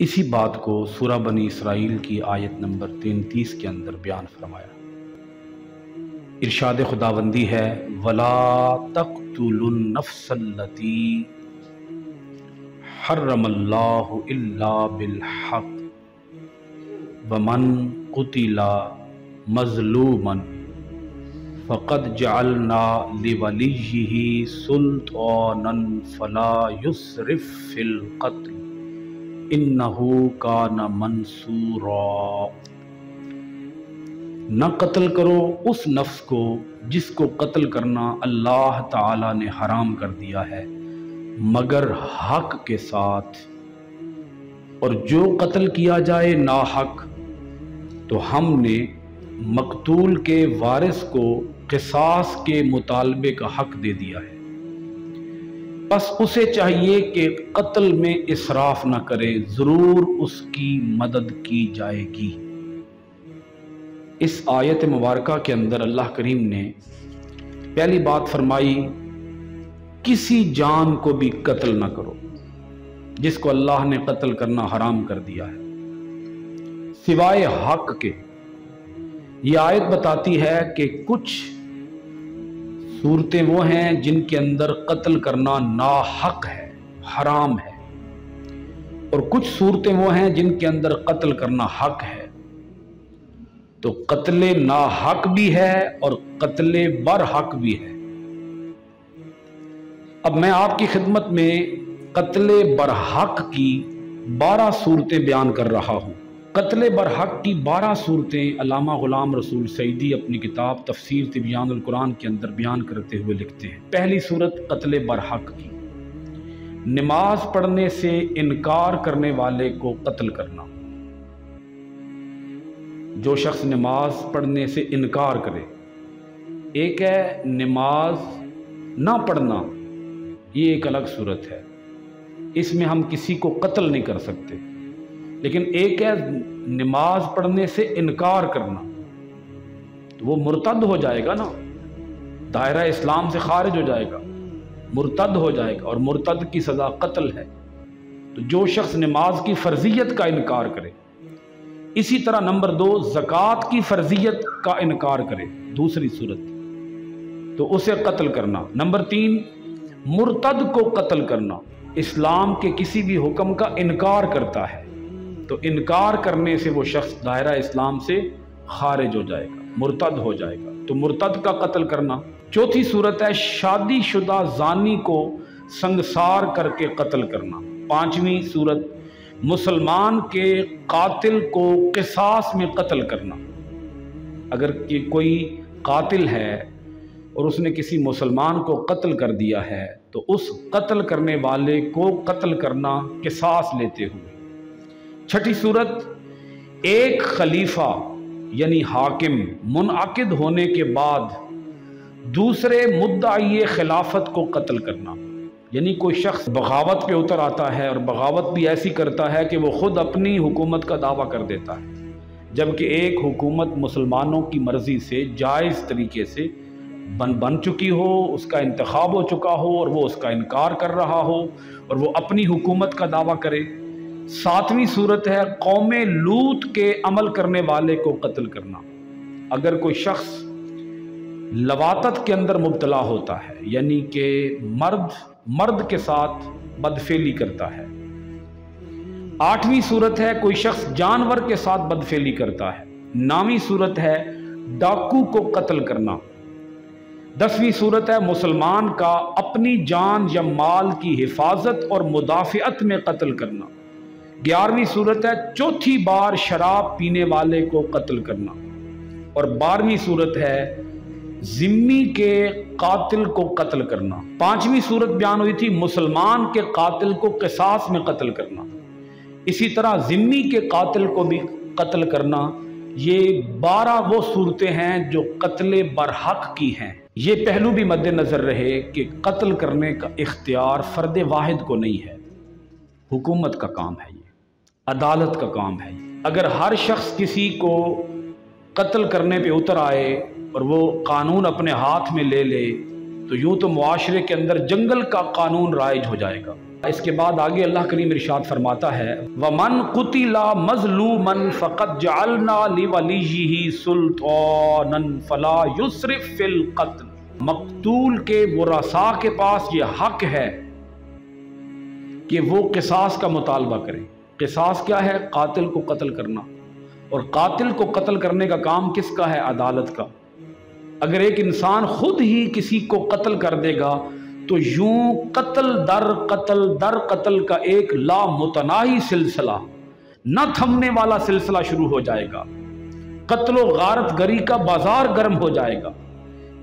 اسی بات کو سورہ بنی اسرائیل کی آیت نمبر 33 کے اندر بیان فرمایا۔ ارشاد خداوندی ہے وَلَا تَقْتُلُوا النَّفْسَ الَّتِي حَرَّمَ اللَّهُ إِلَّا بِالْحَقِّ وَمَنْ قُتِلَ مَظْلُومًا فَقَدْ جَعَلْنَا لِوَلِيِّهِ سُلْطَانًا فَلَا يُسْرِفْ فِي الْقَتْلِ انہو کان منصورا۔ نہ قتل کرو اس نفس کو جس کو قتل کرنا اللہ تعالی نے حرام کر دیا ہے مگر حق کے ساتھ، اور جو قتل کیا جائے ناحق تو ہم نے مقتول کے وارث کو قصاص کے مطالبے کا حق دے دیا ہے، بس اسے چاہیے کہ قتل میں اسراف نہ کرے، ضرور اس کی مدد کی جائے گی۔ اس آیت مبارکہ کے اندر اللہ کریم نے پہلی بات فرمائی کسی جان کو بھی قتل نہ کرو جس کو اللہ نے قتل کرنا حرام کر دیا ہے سوائے حق کے۔ یہ آیت بتاتی ہے کہ کچھ صورتیں وہ ہیں جن کے اندر قتل کرنا ناحق ہے، حرام ہے، اور کچھ صورتیں وہ ہیں جن کے اندر قتل کرنا حق ہے۔ تو قتل ناحق بھی ہے اور قتل برحق بھی ہے۔ اب میں آپ کی خدمت میں قتل برحق کی 12 صورتیں بیان کر رہا ہوں۔ قتل برحق کی 12 صورتیں علامہ غلام رسول سعیدی اپنی کتاب تفسیر تبیان القرآن کے اندر بیان کرتے ہوئے لکھتے ہیں۔ پہلی صورت قتل برحق کی، نماز پڑھنے سے انکار کرنے والے کو قتل کرنا۔ جو شخص نماز پڑھنے سے انکار کرے، ایک ہے نماز نہ پڑھنا، یہ ایک الگ صورت ہے، اس میں ہم کسی کو قتل نہیں کر سکتے، لیکن ایک ہے نماز پڑھنے سے انکار کرنا، تو وہ مرتد ہو جائے گا نا، دائرہ اسلام سے خارج ہو جائے گا، مرتد ہو جائے گا، اور مرتد کی سزا قتل ہے۔ تو جو شخص نماز کی فرضیت کا انکار کرے، اسی طرح نمبر 2 زکوٰۃ کی فرضیت کا انکار کرے، دوسری صورت، تو اسے قتل کرنا۔ نمبر 3 مرتد کو قتل کرنا، اسلام کے کسی بھی حکم کا انکار کرتا ہے تو انکار کرنے سے وہ شخص دائرہ اسلام سے خارج ہو جائے گا، مرتد ہو جائے گا، تو مرتد کا قتل کرنا۔ چوتھی صورت ہے شادی شدہ زانی کو سنگسار کر کے قتل کرنا۔ پانچویں صورت مسلمان کے قاتل کو قصاص میں قتل کرنا۔ اگر کوئی قاتل ہے اور اس نے کسی مسلمان کو قتل کر دیا ہے تو اس قتل کرنے والے کو قتل کرنا قصاص لیتے ہوئے۔ چھٹی صورت ایک خلیفہ یعنی حاکم منعقد ہونے کے بعد دوسرے مدعی خلافت کو قتل کرنا، یعنی کوئی شخص بغاوت پہ اتر آتا ہے اور بغاوت بھی ایسی کرتا ہے کہ وہ خود اپنی حکومت کا دعویٰ کر دیتا ہے، جبکہ ایک حکومت مسلمانوں کی مرضی سے جائز طریقے سے بن چکی ہو، اس کا انتخاب ہو چکا ہو، اور وہ اس کا انکار کر رہا ہو اور وہ اپنی حکومت کا دعویٰ کرے۔ ساتویں صورت ہے قوم لوط کے عمل کرنے والے کو قتل کرنا۔ اگر کوئی شخص لواطت کے اندر مبتلا ہوتا ہے، یعنی کہ مرد کے ساتھ بدفعلی کرتا ہے۔ آٹھویں صورت ہے کوئی شخص جانور کے ساتھ بدفعلی کرتا ہے۔ نویں صورت ہے ڈاکو کو قتل کرنا۔ 10ویں صورت ہے مسلمان کا اپنی جان یا مال کی حفاظت اور مدافعت میں قتل کرنا۔ 11ویں صورت ہے چوتھی بار شراب پینے والے کو قتل کرنا، اور 12ویں صورت ہے ذمی کے قاتل کو قتل کرنا۔ 5ویں صورت بیان ہوئی تھی مسلمان کے قاتل کو قصاص میں قتل کرنا، اسی طرح ذمی کے قاتل کو بھی قتل کرنا۔ یہ 12 وہ صورتیں ہیں جو قتل برحق کی ہیں۔ یہ پہلو بھی مد نظر رہے کہ قتل کرنے کا اختیار فرد واحد کو نہیں ہے، حکومت کا کام ہے، یہ عدالت کا کام ہے۔ اگر ہر شخص کسی کو قتل کرنے پہ اتر آئے اور وہ قانون اپنے ہاتھ میں لے لے تو یوں تو معاشرے کے اندر جنگل کا قانون رائج ہو جائے گا۔ इसके बाद आगे अल्लाह करीम इरशाद फरमाता है, वमन कुतिला मज़लूमन फ़क़द जअलना लिवलिय्यिही सुल्तानन फला युस्रिफ फ़िल क़त्ल। मक़तूल के वरसा के पास ये हक है कि वो क़िसास का मुतालबा करें। क़िसास क्या है? कातिल को कत्ल करना। और कातिल को कत्ल करने का काम किसका है? अदालत का। अगर एक इंसान खुद ही किसी को कत्ल कर देगा तो यूं कत्ल दर कत्ल का एक लामुतनाही सिलसिला, न थमने वाला सिलसिला शुरू हो जाएगा। कत्ल गारत गरी का बाजार गर्म हो जाएगा।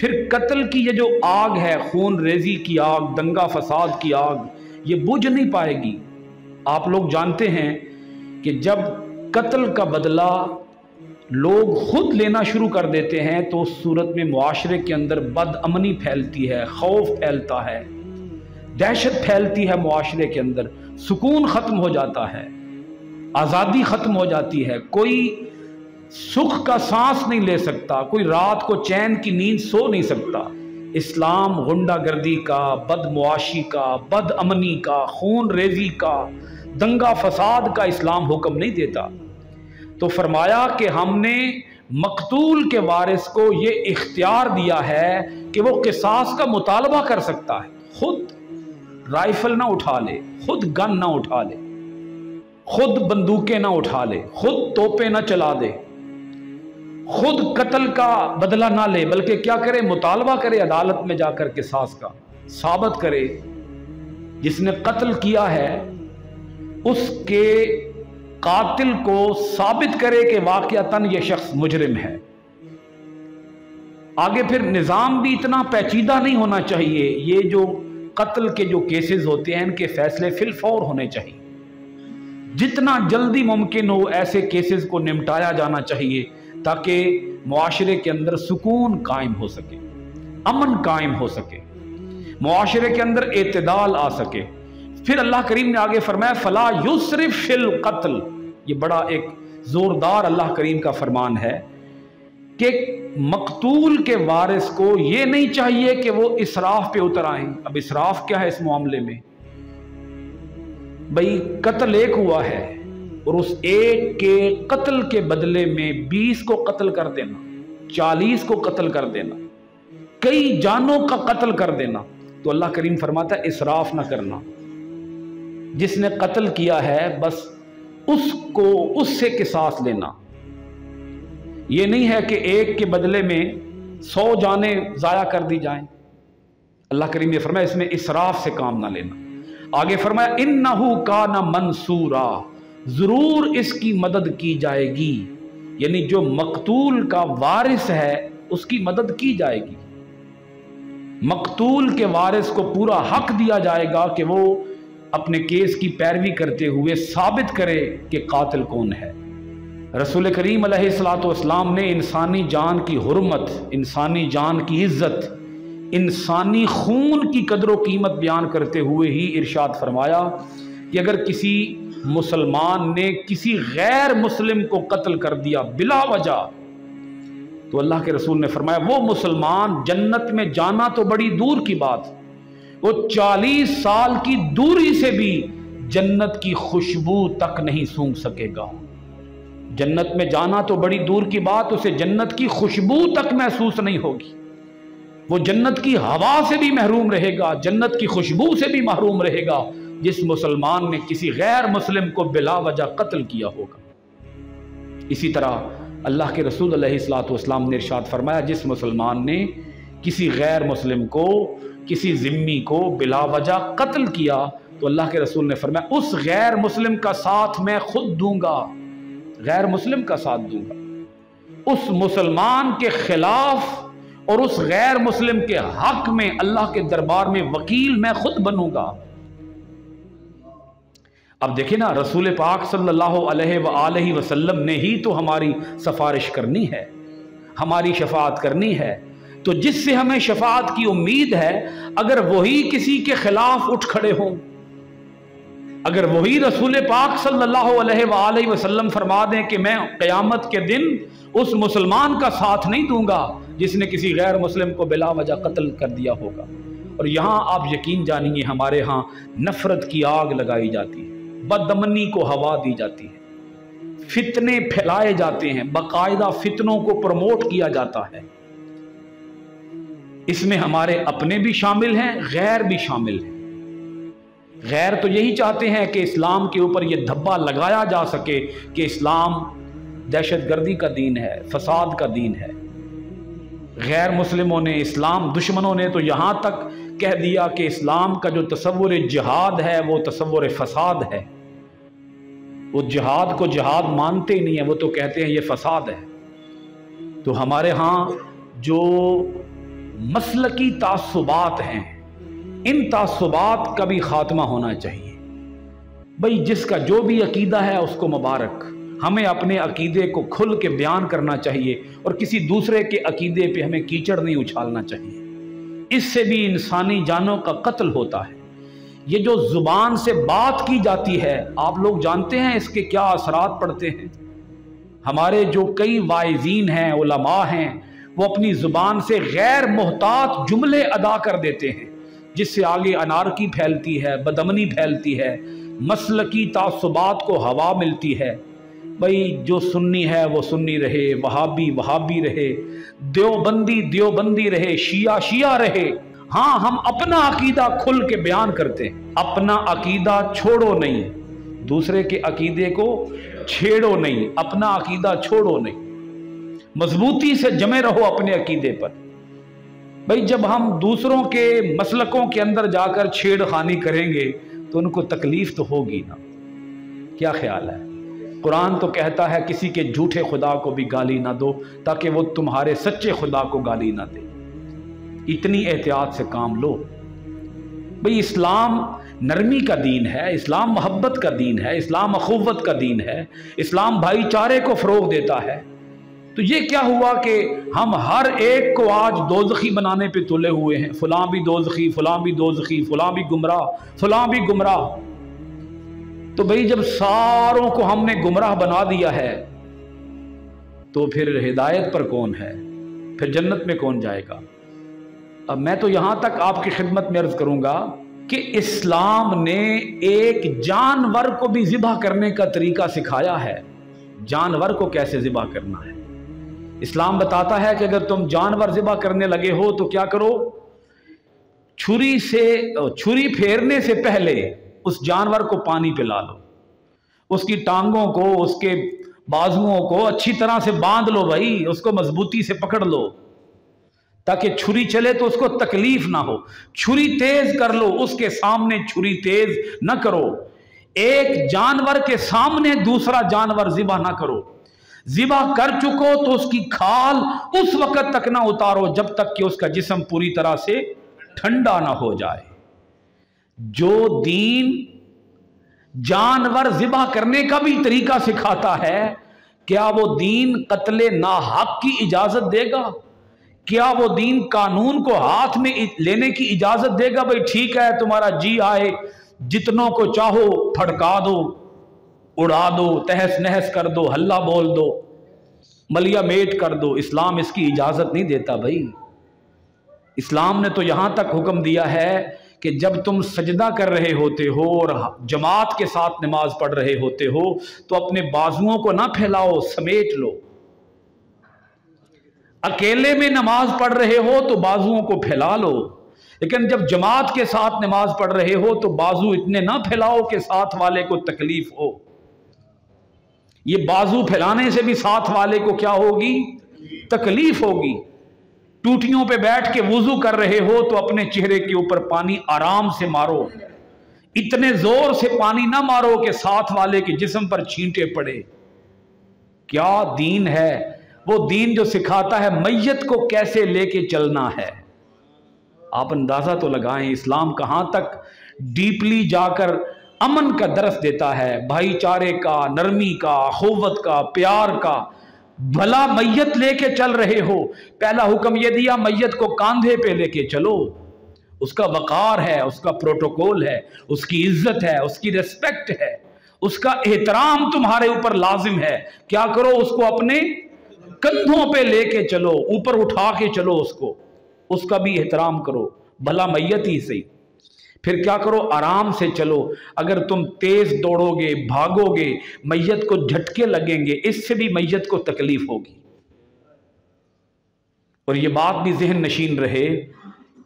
फिर कत्ल की ये जो आग है, खून रेजी की आग, दंगा फसाद की आग, ये बुझ नहीं पाएगी। आप लोग जानते हैं कि जब कत्ल का बदला लोग खुद लेना शुरू कर देते हैं तो उस सूरत में मुआशरे के अंदर बदअमनी फैलती है, खौफ फैलता है, दहशत फैलती है मुआशरे के अंदर, सुकून ख़त्म हो जाता है, आज़ादी ख़त्म हो जाती है, कोई सुख का सांस नहीं ले सकता, कोई रात को चैन की नींद सो नहीं सकता। इस्लाम गुंडागर्दी का, बदमुआशी का, बदअमनी का, खून रेजी का, दंगा फसाद का इस्लाम हुक्म नहीं देता। तो फरमाया कि हमने मकतूल के वारिस को ये इख्तियार दिया है कि वो क़िसास का मुतालबा कर सकता है। खुद राइफल ना उठा ले, खुद गन ना उठा ले, खुद बंदूकें ना उठा ले, खुद तोपें ना चला दे, खुद कत्ल का बदला ना ले, बल्कि क्या करे? मुतालबा करे अदालत में जाकर क़िसास का, साबित करे जिसने कत्ल किया है उसके कातिल को साबित करे कि वाक़ियतन ये शख्स मुजरिम है। आगे फिर निज़ाम भी इतना पेचीदा नहीं होना चाहिए। ये जो कत्ल के जो केसेस होते हैं इनके फैसले फिल फौर होने चाहिए। जितना जल्दी मुमकिन हो ऐसे केसेस को निपटाया जाना चाहिए ताकि मुआशरे के अंदर सुकून कायम हो सके, अमन कायम हो सके, मुआशरे के अंदर एतदाल आ सके। फिर अल्लाह करीम ने आगे फरमाया फला युस्रिफ फिल कत्ल। ये बड़ा एक जोरदार अल्लाह करीम का फरमान है कि मकतूल के वारिस को ये नहीं चाहिए कि वो इसराफ पे उतर आए। अब इसराफ क्या है इस मामले में? भाई कत्ल एक हुआ है और उस एक के कत्ल के बदले में 20 को कत्ल कर देना, 40 को कत्ल कर देना, कई जानों का कत्ल कर देना, तो अल्लाह करीम फरमाता है इसराफ ना करना। जिसने कत्ल किया है बस उसको उससे क़िसास लेना। ये नहीं है कि एक के बदले में 100 जानें ज़ाया कर दी जाएं। अल्लाह करीम ने फरमाया इसमें इसराफ से काम ना लेना। आगे फरमाया इन्नहु काना मंसूरा, ज़रूर इसकी मदद की जाएगी, यानी जो मकतूल का वारिस है उसकी मदद की जाएगी। मकतूल के वारिस को पूरा हक दिया जाएगा कि वो अपने केस की पैरवी करते हुए साबित करे कि कातिल कौन है। रसूल करीम अलैहिस्सलातु वस्सलाम ने इंसानी जान की हुर्मत, इंसानी जान की इज्जत, इंसानी खून की कदर व कीमत बयान करते हुए ही इरशाद फरमाया कि अगर किसी मुसलमान ने किसी गैर मुस्लिम को कत्ल कर दिया बिला वजह, तो अल्लाह के रसूल ने फरमाया वो मुसलमान जन्नत में जाना तो बड़ी दूर की बात, वो 40 साल की दूरी से भी जन्नत की खुशबू तक नहीं सूंघ सकेगा। जन्नत में जाना तो बड़ी दूर की बात, उसे जन्नत की खुशबू तक महसूस नहीं होगी। वो जन्नत की हवा से भी महरूम रहेगा, जन्नत की खुशबू से भी महरूम रहेगा जिस मुसलमान ने किसी गैर मुस्लिम को बिला वजह कत्ल किया होगा। इसी तरह अल्लाह के रसूल अलैहिस्सलातु वस्सलाम ने इरशाद फरमाया जिस मुसलमान ने किसी गैर मुस्लिम को, किसी जिम्मी को बिला वजह कत्ल किया, तो अल्लाह के रसूल ने फरमाया उस गैर मुस्लिम का साथ मैं खुद दूंगा, गैर मुस्लिम का साथ दूंगा। उस मुसलमान के खिलाफ और उस गैर मुस्लिम के हक में अल्लाह के दरबार में वकील मैं खुद बनूंगा। अब देखिए ना, रसूल पाक सल्लल्लाहु अलैहि वसल्लम ने ही तो हमारी सफारिश करनी है, हमारी शफाअत करनी है। तो जिससे हमें शफाअत की उम्मीद है, अगर वही किसी के खिलाफ उठ खड़े हों, अगर वही रसूल पाक सल्लल्लाहु अलैहि वसल्लम फरमा दें कि मैं क़यामत के दिन उस मुसलमान का साथ नहीं दूंगा जिसने किसी गैर मुस्लिम को बिला वजह कत्ल कर दिया होगा, और यहाँ आप यकीन जानिए हमारे यहाँ नफ़रत की आग लगाई जाती है, बदअमनी को हवा दी जाती है, फितने फैलाए जाते हैं, बाकायदा फितनों को प्रमोट किया जाता है। इसमें हमारे अपने भी शामिल हैं, गैर भी शामिल हैं। गैर तो यही चाहते हैं कि इस्लाम के ऊपर ये धब्बा लगाया जा सके कि इस्लाम दहशतगर्दी का दीन है, फसाद का दीन है। गैर मुस्लिमों ने, इस्लाम दुश्मनों ने तो यहाँ तक कह दिया कि इस्लाम का जो तसव्वुर जिहाद है वो तसव्वुर फसाद है। वो जिहाद को जिहाद मानते ही नहीं है, वो तो कहते हैं ये फसाद है। तो हमारे यहाँ जो मसलकी तासुबात हैं, इन तासुबात का भी खात्मा होना चाहिए। भाई जिसका जो भी अकीदा है उसको मुबारक, हमें अपने अकीदे को खुल के बयान करना चाहिए और किसी दूसरे के अकीदे पे हमें कीचड़ नहीं उछालना चाहिए। इससे भी इंसानी जानों का कत्ल होता है। ये जो जुबान से बात की जाती है, आप लोग जानते हैं इसके क्या असरात पड़ते हैं। हमारे जो कई वाइजीन हैं, उलमा हैं, वो अपनी जुबान से गैर मोहतात जुमले अदा कर देते हैं, जिससे आगे अनारकी फैलती है, बदअमनी फैलती है, मसलकी तासुबात को हवा मिलती है। भाई जो सुन्नी है वो सुन्नी रहे, वहाबी वहाबी रहे, देवबंदी देवबंदी रहे, शिया शिया रहे। हाँ, हम अपना अकीदा खुल के बयान करते हैं। अपना अकीदा छोड़ो नहीं, दूसरे के अकीदे को छेड़ो नहीं, अपना अकीदा छोड़ो नहीं, मजबूती से जमे रहो अपने अकीदे पर। भाई जब हम दूसरों के मसलकों के अंदर जाकर छेड़खानी करेंगे तो उनको तकलीफ तो होगी ना। क्या ख्याल है? कुरान तो कहता है किसी के झूठे खुदा को भी गाली ना दो ताकि वो तुम्हारे सच्चे खुदा को गाली ना दे। इतनी एहतियात से काम लो। भाई इस्लाम नरमी का दीन है, इस्लाम मोहब्बत का दीन है, इस्लाम अखुव्वत का दीन है, इस्लाम भाईचारे को फरोग देता है। तो ये क्या हुआ कि हम हर एक को आज दोज़खी बनाने पे तुले हुए हैं। फलां भी दोज़खी, फलां भी दोज़खी, फलां भी गुमराह, फलां भी गुमराह। तो भाई जब सारों को हमने गुमराह बना दिया है तो फिर हिदायत पर कौन है? फिर जन्नत में कौन जाएगा? अब मैं तो यहां तक आपकी खिदमत में अर्ज करूंगा कि इस्लाम ने एक जानवर को भी ज़िबा करने का तरीका सिखाया है। जानवर को कैसे ज़िबा करना है इस्लाम बताता है कि अगर तुम जानवर ज़िबा करने लगे हो तो क्या करो, छुरी फेरने से पहले उस जानवर को पानी पिला लो, उसकी टांगों को, उसके बाजुओं को अच्छी तरह से बांध लो भाई, उसको मजबूती से पकड़ लो ताकि छुरी चले तो उसको तकलीफ ना हो। छुरी तेज कर लो, उसके सामने छुरी तेज न करो। एक जानवर के सामने दूसरा जानवर ज़िबा ना करो। ज़िबा कर चुको तो उसकी खाल उस वक्त तक ना उतारो जब तक कि उसका जिस्म पूरी तरह से ठंडा ना हो जाए। जो दीन जानवर ज़िबा करने का भी तरीका सिखाता है, क्या वो दीन कत्ले नाहक की इजाजत देगा? क्या वो दीन कानून को हाथ में लेने की इजाजत देगा? भाई ठीक है, तुम्हारा जी आए जितनों को चाहो फड़का दो, उड़ा दो, तहस नहस कर दो, हल्ला बोल दो, मलिया मेट कर दो। इस्लाम इसकी इजाजत नहीं देता भाई। इस्लाम ने तो यहां तक हुक्म दिया है कि जब तुम सजदा कर रहे होते हो और जमात के साथ नमाज पढ़ रहे होते हो तो अपने बाजुओं को ना फैलाओ, समेट लो। अकेले में नमाज पढ़ रहे हो तो बाजुओं को फैला लो, लेकिन जब जमात के साथ नमाज पढ़ रहे हो तो बाजू इतने ना फैलाओ कि साथ वाले को तकलीफ हो। ये बाजू फैलाने से भी साथ वाले को क्या होगी? तकलीफ होगी। टूटियों पे बैठ के वुजू कर रहे हो तो अपने चेहरे के ऊपर पानी आराम से मारो, इतने जोर से पानी ना मारो कि साथ वाले के जिस्म पर छींटे पड़े। क्या दीन है? वो दीन जो सिखाता है मैयत को कैसे लेके चलना है। आप अंदाजा तो लगाएं इस्लाम कहां तक डीपली जाकर अमन का दरस देता है, भाईचारे का, नरमी का, अखुव्वत का, प्यार का। भला मैयत लेके चल रहे हो, पहला हुक्म यह दिया मैयत को कांधे पे लेके चलो। उसका वकार है, उसका प्रोटोकॉल है, उसकी इज्जत है, उसकी रिस्पेक्ट है, उसका एहतराम तुम्हारे ऊपर लाजिम है। क्या करो? उसको अपने कंधों पे लेके चलो, ऊपर उठा के चलो उसको, उसका भी एहतराम करो। भला मैयत ही सही। फिर क्या करो, आराम से चलो। अगर तुम तेज दौड़ोगे, भागोगे, मैयत को झटके लगेंगे, इससे भी मैयत को तकलीफ होगी। और ये बात भी जहन नशीन रहे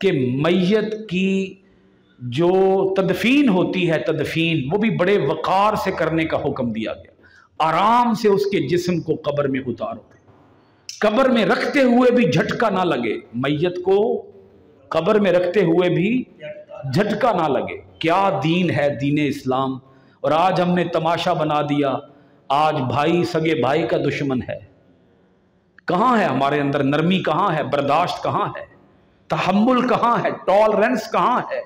कि मैयत की जो तदफीन होती है, तदफीन वो भी बड़े वक़ार से करने का हुक्म दिया गया। आराम से उसके जिस्म को कब्र में उतारो, कब्र में रखते हुए भी झटका ना लगे, मैयत को कब्र में रखते हुए भी झटका ना लगे। क्या दीन है दीन इस्लाम। और आज हमने तमाशा बना दिया, आज भाई सगे भाई का दुश्मन है। कहाँ है हमारे अंदर नरमी, कहाँ है बर्दाश्त, कहाँ है तहम्मुल, कहाँ है टॉलरेंस, कहाँ है।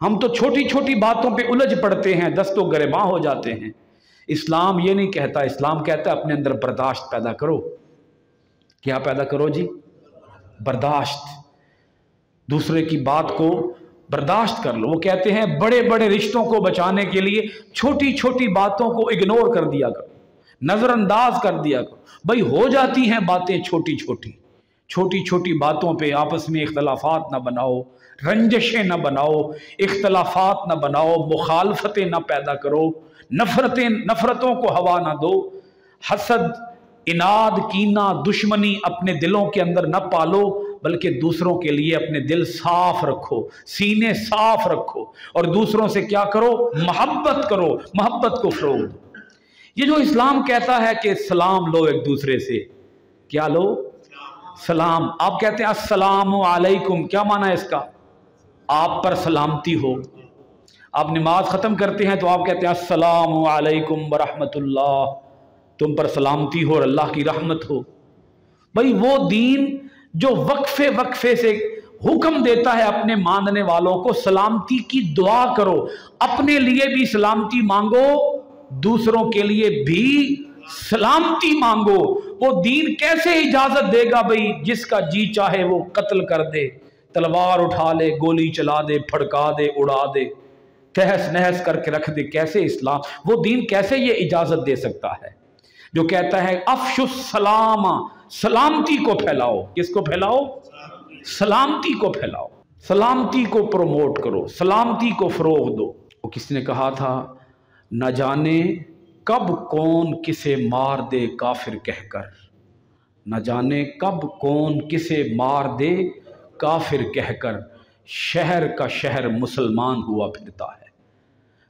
हम तो छोटी छोटी बातों पे उलझ पड़ते हैं, दस्तो गिरबां हो जाते हैं। इस्लाम ये नहीं कहता, इस्लाम कहता है अपने अंदर बर्दाश्त पैदा करो। क्या पैदा करो जी? बर्दाश्त, दूसरे की बात को बर्दाश्त कर लो। वो कहते हैं बड़े बड़े रिश्तों को बचाने के लिए छोटी छोटी बातों को इग्नोर कर दिया करो, नज़रअंदाज कर दिया करो। भाई हो जाती हैं बातें छोटी छोटी, छोटी छोटी बातों पे आपस में इख्तलाफात ना बनाओ, रंजशें ना बनाओ, इख्तलाफात ना बनाओ, मुखालफतें ना पैदा करो, नफरतों को हवा ना दो, हसद, इनाद, कीना, दुश्मनी अपने दिलों के अंदर न पालो, बल्कि दूसरों के लिए अपने दिल साफ रखो, सीने साफ रखो, और दूसरों से क्या करो? मोहब्बत करो, मोहब्बत को फरोग दो। ये जो इस्लाम कहता है कि सलाम लो एक दूसरे से, क्या लो? सलाम। आप कहते हैं अस्सलामु अलैकुम, क्या माना है इसका? आप पर सलामती हो। आप नमाज ख़त्म करते हैं तो आप कहते हैं अस्सलामु अलैकुम व रहमतुल्लाह, तुम पर सलामती हो और अल्लाह की रहमत हो। भाई वो दीन जो वक्फे वक्फे से हुक्म देता है अपने मानने वालों को सलामती की दुआ करो, अपने लिए भी सलामती मांगो, दूसरों के लिए भी सलामती मांगो। वो दीन कैसे इजाजत देगा भाई जिसका जी चाहे वो कत्ल कर दे, तलवार उठा ले, गोली चला दे, फड़का दे, उड़ा दे, तहस नहस करके रख दे। कैसे इस्लाम, वो दीन कैसे ये इजाजत दे सकता है जो कहता है अफशुस सलामा, सलामती को फैलाओ। किसको फैलाओ? सलामती को फैलाओ, सलामती को प्रमोट करो, सलामती को फरोग दो। वो किसने कहा था, न जाने कब कौन किसे मार दे काफिर कहकर, न जाने कब कौन किसे मार दे काफिर कहकर, शहर का शहर मुसलमान हुआ फिरता है।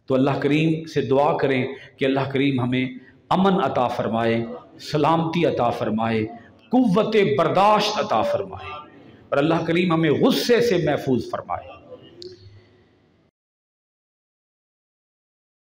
तो अल्लाह करीम से दुआ करें कि अल्लाह करीम हमें अमन अता फरमाए, सलामती अता फरमाए, कुव्वत बर्दाश्त अता फरमाए, और अल्लाह करीम हमें गुस्से से महफूज फरमाए।